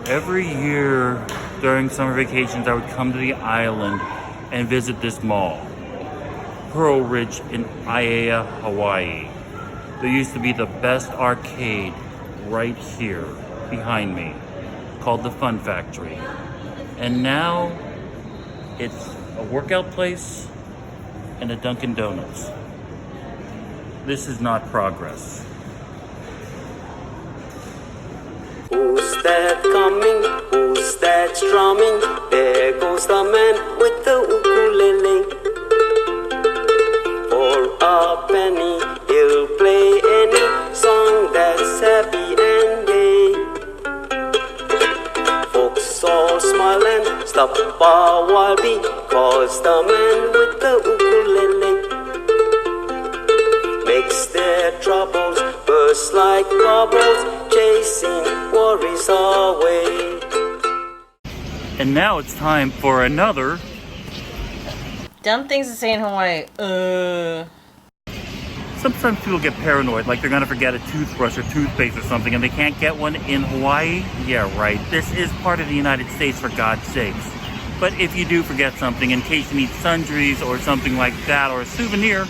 Every year during summer vacations, I would come to the island and visit this mall, Pearl Ridge in Aiea, Hawaii. There used to be the best arcade right here behind me, called the Fun Factory. And now it's a workout place and a Dunkin' Donuts. This is not progress. Who's that coming? Who's that strumming? There goes the man with the ukulele. For a penny, he'll play any song that's happy and gay. Folks all smile and stop a while because the man with the ukulele makes their troubles burst like bubbles, chasing worries away. And now it's time for another dumb things to say in Hawaii. Sometimes people get paranoid, like they're gonna forget a toothbrush or toothpaste or something and they can't get one in Hawaii. Yeah, right. This is part of the United States, for God's sakes. But if you do forget something, in case you need sundries or something like that, or a souvenir,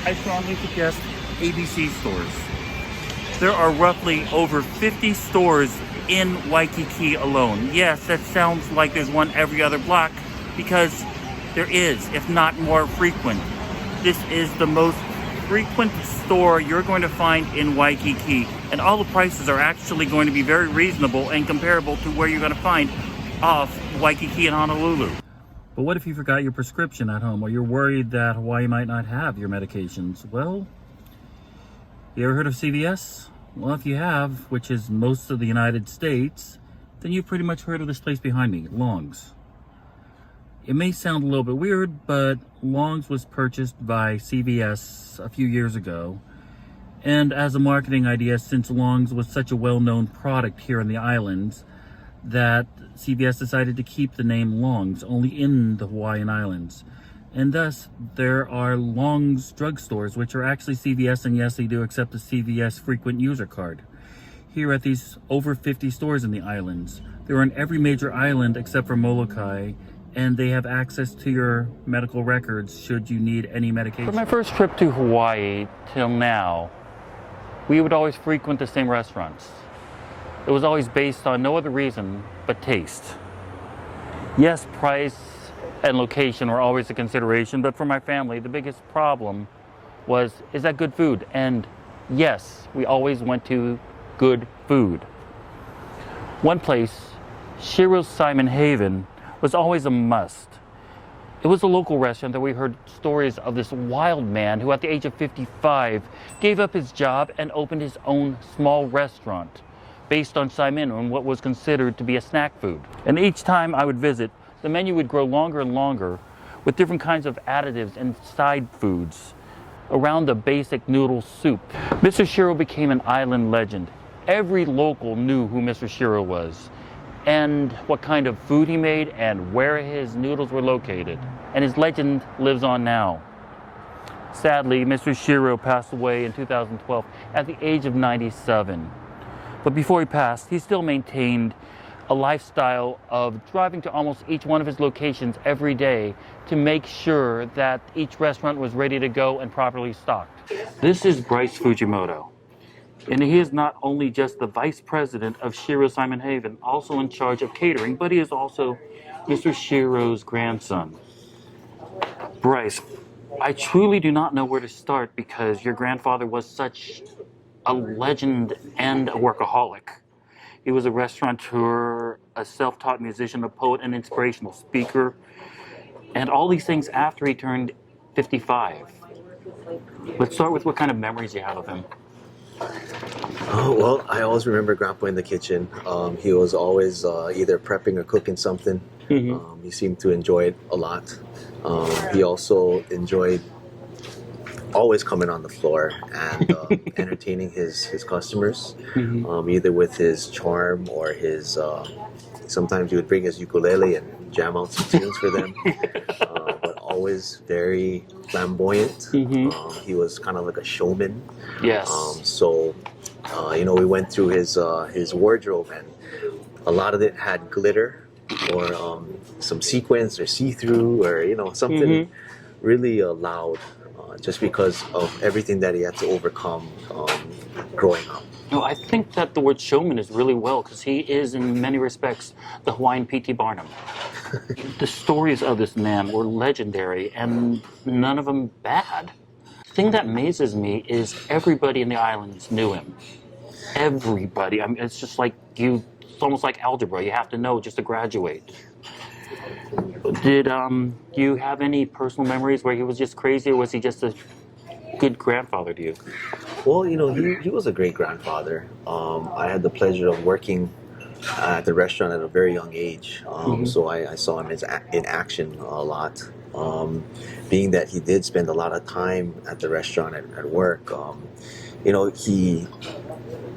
I strongly suggest ABC stores. There are roughly over 50 stores in Waikiki alone. Yes, that sounds like there's one every other block, because there is, if not more frequent. This is the most frequent store you're going to find in Waikiki, and all the prices are actually going to be very reasonable and comparable to where you're going to find off Waikiki and Honolulu. But what if you forgot your prescription at home, or you're worried that Hawaii might not have your medications? Well, you ever heard of CVS? Well, if you have, which is most of the United States, then you've pretty much heard of this place behind me, Long's. It may sound a little bit weird, but Long's was purchased by CVS a few years ago. And as a marketing idea, since Long's was such a well-known product here in the islands, that CVS decided to keep the name Long's only in the Hawaiian Islands. And thus, there are Long's drugstores, which are actually CVS, and yes, they do accept the CVS frequent user card. Here at these over 50 stores in the islands, they're on every major island except for Molokai, and they have access to your medical records should you need any medication. For my first trip to Hawaii till now, we would always frequent the same restaurants. It was always based on no other reason but taste. Yes, price and location were always a consideration, but for my family, the biggest problem was, is that good food? And yes, we always went to good food. One place, Shiros Saimin Haven, was always a must. It was a local restaurant that we heard stories of this wild man who at the age of 55 gave up his job and opened his own small restaurant based on Saimin, on what was considered to be a snack food. And each time I would visit, the menu would grow longer and longer with different kinds of additives and side foods around the basic noodle soup. Mr. Shiro became an island legend. Every local knew who Mr. Shiro was and what kind of food he made and where his noodles were located. And his legend lives on now. Sadly, Mr. Shiro passed away in 2012 at the age of 97. But before he passed, he still maintained a lifestyle of driving to almost each one of his locations every day to make sure that each restaurant was ready to go and properly stocked. This is Bryce Fujimoto. And he is not only just the vice president of Shiros Saimin Haven, also in charge of catering, but he is also Mr. Shiro's grandson. Bryce, I truly do not know where to start because your grandfather was such a legend and a workaholic. He was a restaurateur, a self-taught musician, a poet, an inspirational speaker, and all these things after he turned 55. Let's start with what kind of memories you have of him. Oh, well, I always remember Grandpa in the kitchen. He was always either prepping or cooking something. He seemed to enjoy it a lot. He also enjoyed always coming on the floor and entertaining his customers, either with his charm or his, sometimes he would bring his ukulele and jam out some tunes for them, but always very flamboyant. He was kind of like a showman. Yes. So, we went through his wardrobe, and a lot of it had glitter or some sequins or see-through or something really loud, just because of everything that he had to overcome growing up. No, I think that the word showman is really well because he is, in many respects, the Hawaiian P.T. Barnum. The stories of this man were legendary and none of them bad. The thing that amazes me is everybody in the islands knew him. Everybody. I mean, it's just like it's almost like algebra. You have to know just to graduate. Did you have any personal memories where he was just crazy, or was he just a good grandfather to you? Well, he was a great grandfather. I had the pleasure of working at the restaurant at a very young age, so I saw him in action a lot. Being that he did spend a lot of time at the restaurant at work, he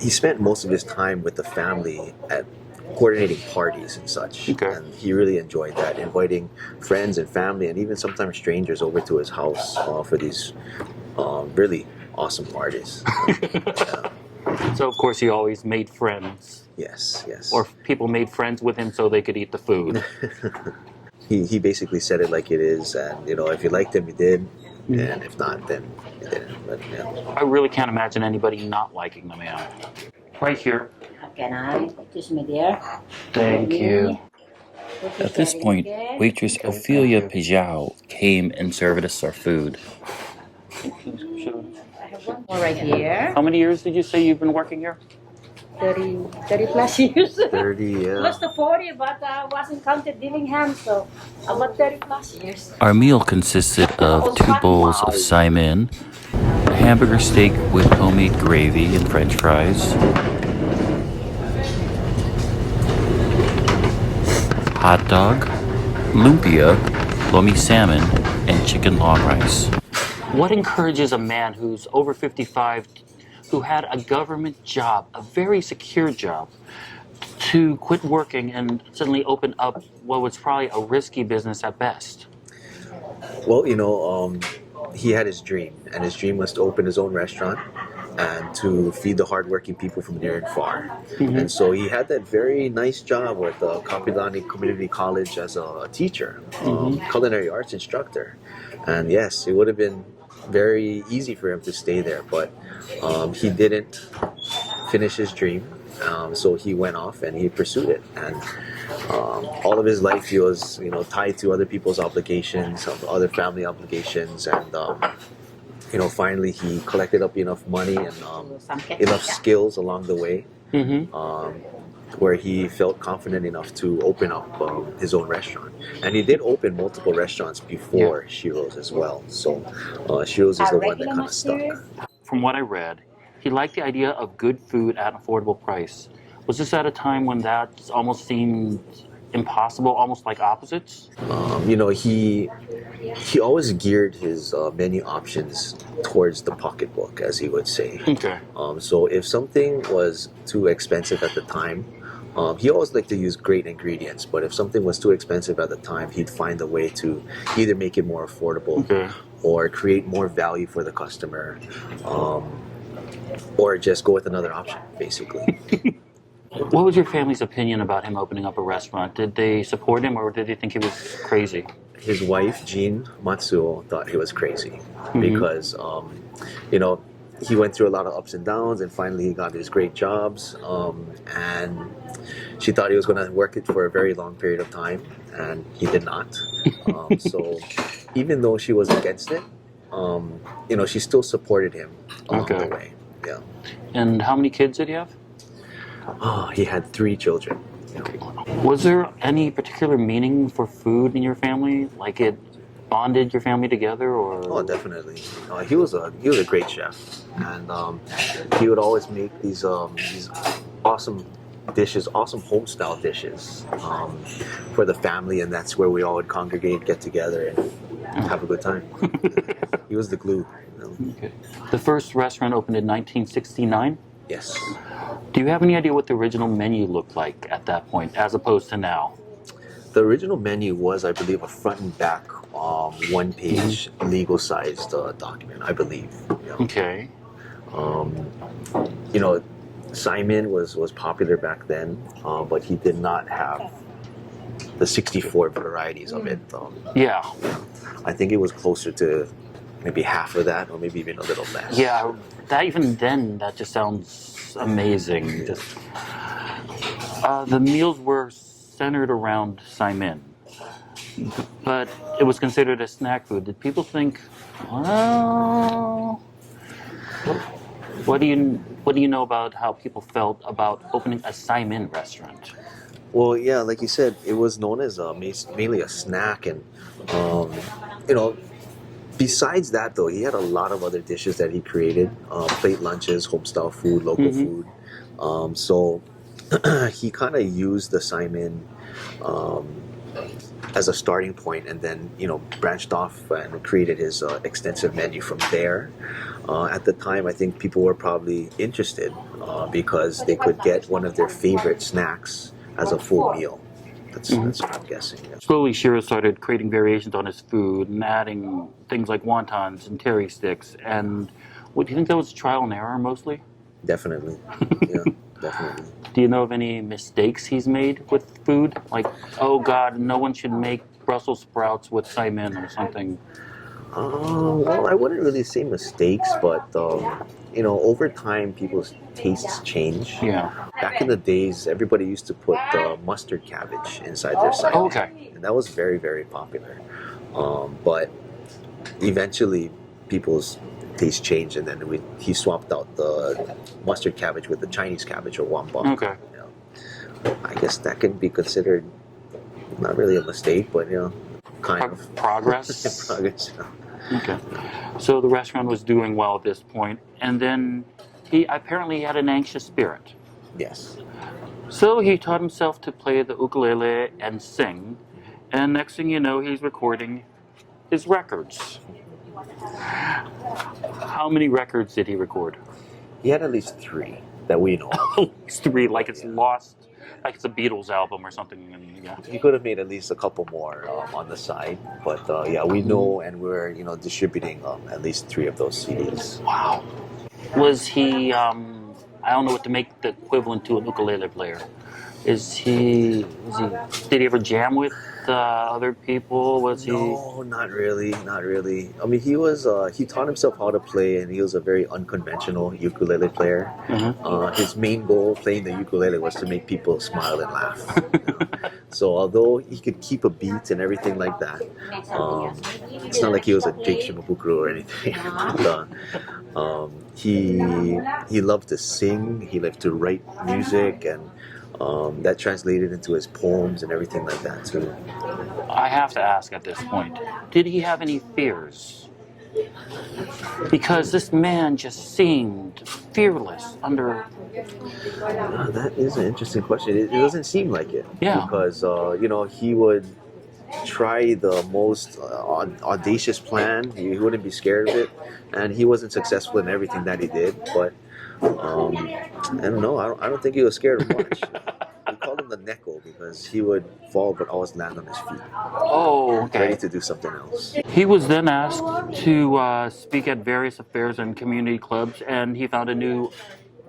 spent most of his time with the family at coordinating parties and such. Okay. And he really enjoyed that, inviting friends and family and even sometimes strangers over to his house for these really awesome parties. Yeah. So, of course, he always made friends. Yes. Or people made friends with him so they could eat the food. He basically said it like it is, and if you liked him, you did, and if not, then you didn't. But yeah. I really can't imagine anybody not liking the man. Right here. Can I? Excuse me, dear. Thank you. At this point, waitress Ophelia Pijao came and served us our food. I have one more right here. How many years did you say you've been working here? 30 plus years. 30, yeah. Close to 40, but wasn't counted Dillingham, so about 30 plus years. Our meal consisted of 2 bowls of Saimin, a hamburger steak with homemade gravy and french fries, hot dog, lumpia, lomi salmon, and chicken long rice. What encourages a man who's over 55, who had a government job, a very secure job, to quit working and suddenly open up what was probably a risky business at best? Well, he had his dream, and his dream was to open his own restaurant and to feed the hardworking people from near and far. And so he had that very nice job with Kapilani Community College as a teacher, culinary arts instructor. And yes, it would have been very easy for him to stay there, but he didn't finish his dream. So he went off and he pursued it, and all of his life he was tied to other people's obligations, other family obligations, and finally he collected up enough money and enough skills along the way, where he felt confident enough to open up his own restaurant. And he did open multiple restaurants before Shiro's as well, so Shiro's is the one that kind of stuck. From what I read, he liked the idea of good food at an affordable price. Was this at a time when that almost seemed impossible, almost like opposites? He always geared his menu options towards the pocketbook, as he would say. Okay. So if something was too expensive at the time, he always liked to use great ingredients, but if something was too expensive at the time, he'd find a way to either make it more affordable or create more value for the customer, or just go with another option, basically. What was your family's opinion about him opening up a restaurant? Did they support him, or did they think he was crazy? His wife, Shiro Matsuo, thought he was crazy because, he went through a lot of ups and downs, and finally he got his great jobs, and she thought he was going to work it for a very long period of time, and he did not. So even though she was against it, she still supported him along the way. Yeah. And how many kids did he have? He had 3 children. Was there any particular meaning for food in your family? Like it bonded your family together, or? Oh, definitely. He was a great chef, and he would always make these awesome dishes, awesome home style dishes for the family, and that's where we all would congregate, get together, and have a good time. He was the glue. Okay. The first restaurant opened in 1969? Yes. Do you have any idea what the original menu looked like at that point, as opposed to now? The original menu was, I believe, a front and back, one-page, legal-sized document, I believe. Yeah. Okay. Saimin was popular back then, but he did not have the 64 varieties of it. Yeah. I think it was closer to maybe half of that, or maybe even a little less. Yeah, that even then, that just sounds amazing. The meals were centered around Saimin, but it was considered a snack food. Did people think, well, what do you know about how people felt about opening a Saimin restaurant? Well, yeah, like you said, it was known as mainly a snack, and you know, besides that, though, he had a lot of other dishes that he created, plate lunches, home-style food, local food. So he kind of used the Saimin as a starting point, and then, branched off and created his extensive menu from there. At the time, I think people were probably interested because they could get one of their favorite snacks as a full meal. That's what I'm guessing. Yeah. Slowly, Shiro started creating variations on his food and adding things like wontons and terry sticks. And do you think that was trial and error mostly? Definitely. Yeah, definitely. Do you know of any mistakes he's made with food? Like, oh God, no one should make Brussels sprouts with Saimin or something. Well, I wouldn't really say mistakes, but over time, people's tastes change. Yeah. Back in the days, everybody used to put mustard cabbage inside their Saimin. Oh, okay. And that was very, very popular. But eventually, people's taste changed, and then he swapped out the mustard cabbage with the Chinese cabbage, or wamba. Okay. I guess that can be considered not really a mistake, but kind of progress. progress. Okay. So the restaurant was doing well at this point, and then he apparently had an anxious spirit. Yes. So he taught himself to play the ukulele and sing, and next thing you know, he's recording his records. How many records did he record? He had at least 3 that we know of. At least 3, like it's lost, like it's a Beatles album or something. And, yeah. He could have made at least a couple more on the side, but we know, and we're distributing at least 3 of those CDs. Wow. Was he? I don't know what to make the equivalent to an ukulele player. Did he ever jam with other people? Was he? No, not really. I mean, he taught himself how to play, and he was a very unconventional ukulele player. His main goal playing the ukulele was to make people smile and laugh. So although he could keep a beat and everything like that, it's not like he was a Jake Shimabukuro or anything. But, he loved to sing. He loved to write music, and that translated into his poems and everything like that too. I have to ask at this point, did he have any fears? Because this man just seemed fearless under... That is an interesting question. It doesn't seem like it. Yeah. Because, he would try the most audacious plan. He wouldn't be scared of it. And he wasn't successful in everything that he did. But, I don't know. I don't think he was scared of much. We called him the Neko because he would fall but always land on his feet. Oh, okay. Ready to do something else. He was then asked to speak at various affairs and community clubs, and he found a new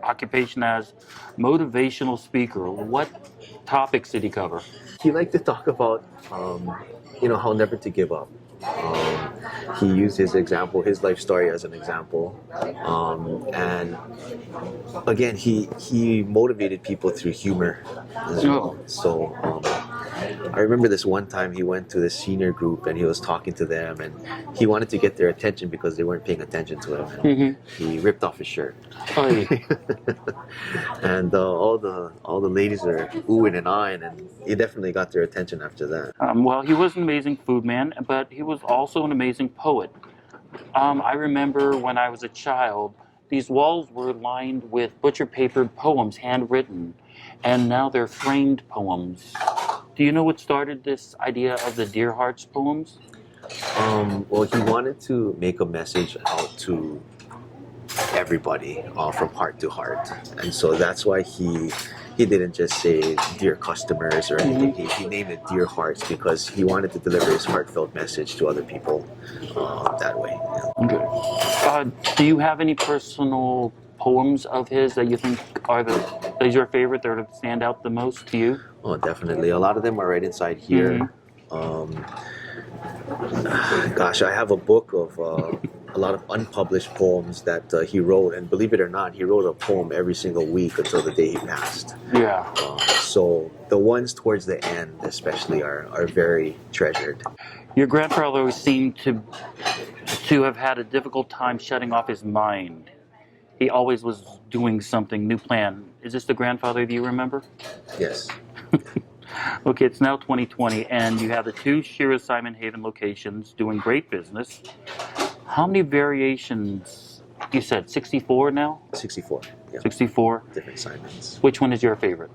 occupation as motivational speaker. What topics did he cover? He liked to talk about, how never to give up. He used his life story as an example, and again, he motivated people through humor as well. So I remember this one time he went to the senior group and he was talking to them, and he wanted to get their attention because they weren't paying attention to him. And he ripped off his shirt, and all the ladies are oohing and eyeing, and he definitely got their attention after that. Well, he was an amazing food man, but he was also an amazing poet. I remember when I was a child, these walls were lined with butcher-papered poems, handwritten, and now they're framed poems. Do you know what started this idea of the Dear Hearts poems? Well, he wanted to make a message out to everybody from heart to heart, and so that's why he didn't just say dear customers or anything. He named it Dear Hearts because he wanted to deliver his heartfelt message to other people that way. Okay. Do you have any personal poems of his that you think are that your favorite, that stand out the most to you? Oh, definitely. A lot of them are right inside here. Gosh, I have a book of a lot of unpublished poems that he wrote, and believe it or not, he wrote a poem every single week until the day he passed. Yeah. So the ones towards the end, especially, are very treasured. Your grandfather always seemed to have had a difficult time shutting off his mind. He always was doing something, new plan. Is this the grandfather that you remember? Yes. Okay, it's now 2020, and you have the 2 Shiros Saimin Haven locations doing great business. How many variations? You said 64 now? 64. Yeah. 64. Different Simons. Which one is your favorite?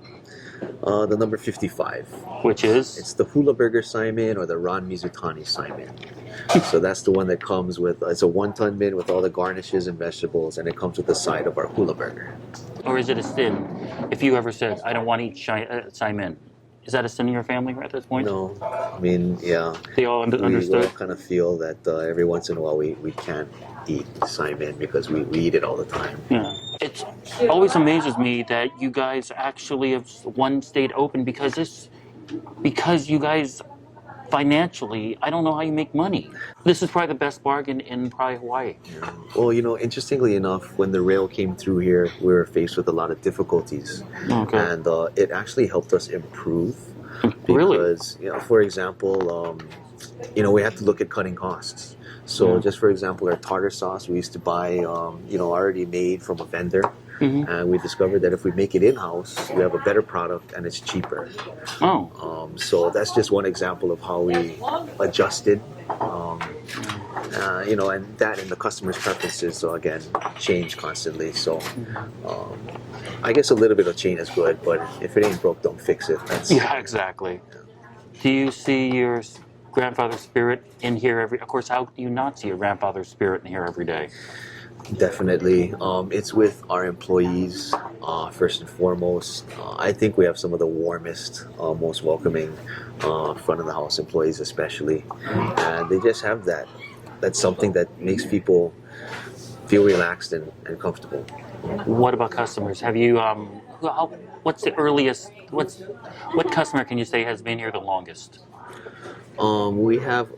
The number 55. Which is? It's the Hula Burger Saimin or the Ran Mizutani Saimin. So that's the one that comes with, it's a 1-ton bin with all the garnishes and vegetables, and it comes with the side of our Hula Burger. Or is it a sin? If you ever said, I don't want to eat Saimin, is that a sin in your family at this point? No. I mean, yeah. They all We understood? all kind of feel that every once in a while we can't eat Saimin because we eat it all the time. Yeah. It always amazes me that you guys actually have one stayed open because you guys financially, I don't know how you make money. This is probably the best bargain in probably Hawaii. Yeah. Well, interestingly enough, when the rail came through here, we were faced with a lot of difficulties. Okay. And it actually helped us improve. Really? Because, for example, we had to look at cutting costs. So just for example, our tartar sauce, we used to buy, already made from a vendor. Mm-hmm. And we discovered that if we make it in-house, we have a better product and it's cheaper. Oh. So that's just one example of how we adjusted, and that and the customer's preferences, so again, change constantly. So I guess a little bit of change is good, but if it ain't broke, don't fix it. Yeah, exactly. Do you see your grandfather's spirit in here of course, how do you not see your grandfather's spirit in here every day? Definitely. It's with our employees, first and foremost. I think we have some of the warmest, most welcoming front of the house employees especially. And they just have that. That's something that makes people feel relaxed and comfortable. What about customers? Have you, what's the earliest, what customer can you say has been here the longest? We have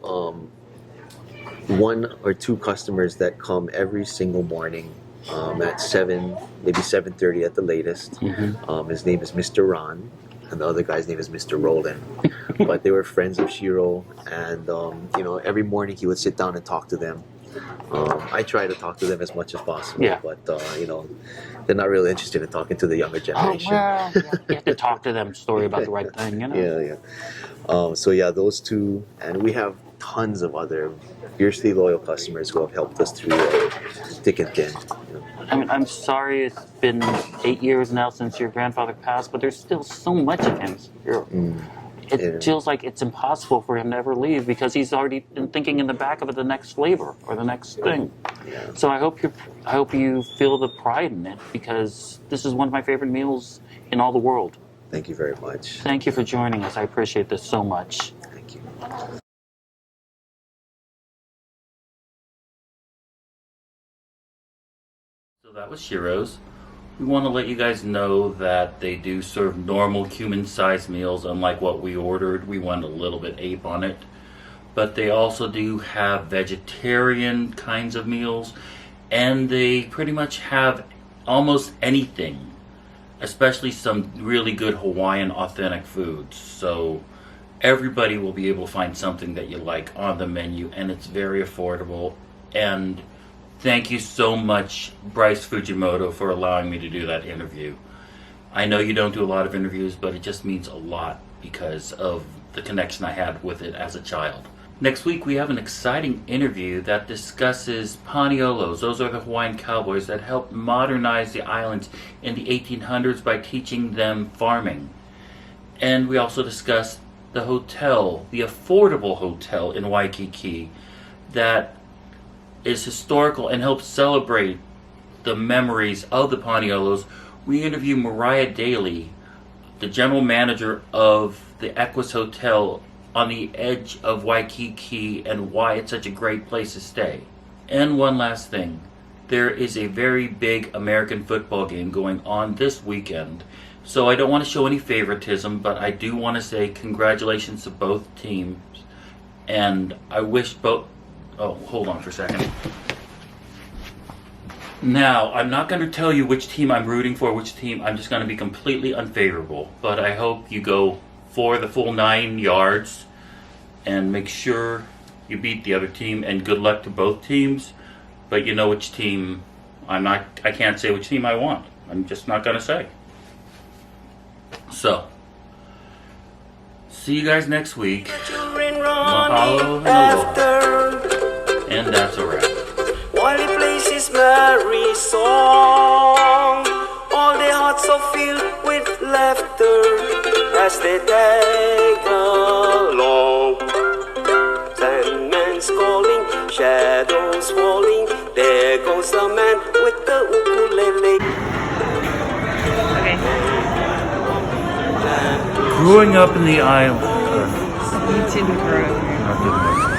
1 or 2 customers that come every single morning at 7, maybe 7:30 at the latest. Mm-hmm. His name is Mr. Ron, and the other guy's name is Mr. Roland. But they were friends of Shiro, and every morning he would sit down and talk to them. I try to talk to them as much as possible, Yeah. but they're not really interested in talking to the younger generation. Oh, well, you have to talk to them, story about the right thing, Yeah. So yeah, those 2, and we have tons of other fiercely loyal customers who have helped us through thick and thin. I mean, I'm sorry it's been 8 years now since your grandfather passed, but there's still so much of him here. It feels like it's impossible for him to ever leave because he's already been thinking in the back of it the next flavor or the next thing. Yeah. So I hope you feel the pride in it because this is one of my favorite meals in all the world. Thank you very much. Thank you for joining us. I appreciate this so much. Thank you. So that was Shiro's. We want to let you guys know that they do serve normal human-sized meals, unlike what we ordered. We went a little bit ape on it. But they also do have vegetarian kinds of meals, and they pretty much have almost anything, especially some really good Hawaiian authentic foods. So everybody will be able to find something that you like on the menu, and it's very affordable. And thank you so much, Bryce Fujimoto, for allowing me to do that interview. I know you don't do a lot of interviews, but it just means a lot because of the connection I had with it as a child. Next week, we have an exciting interview that discusses paniolos. Those are the Hawaiian cowboys that helped modernize the islands in the 1800s by teaching them farming. And we also discuss the hotel, the affordable hotel in Waikiki that is historical and helps celebrate the memories of the Paniolos. We interview Mariah Daly, the general manager of the Equus Hotel on the edge of Waikiki, and why it's such a great place to stay. And one last thing, there is a very big American football game going on this weekend. So I don't want to show any favoritism, but I do want to say congratulations to both teams. And I wish both... Oh, hold on for a second. Now, I'm not going to tell you which team I'm rooting for, which team. I'm just going to be completely unfavorable. But I hope you go for the full 9 yards and make sure you beat the other team. And good luck to both teams. But you know which team I can't say which team I want. I'm just not going to say. So, see you guys next week. Mahalo and aloha. And that's a wrap. While he plays his merry song, all the hearts are filled with laughter as they tag along. Sandman's calling, shadows falling, there goes the man with the ukulele. Okay. Growing up in the island. You didn't grow up here. Not doing this.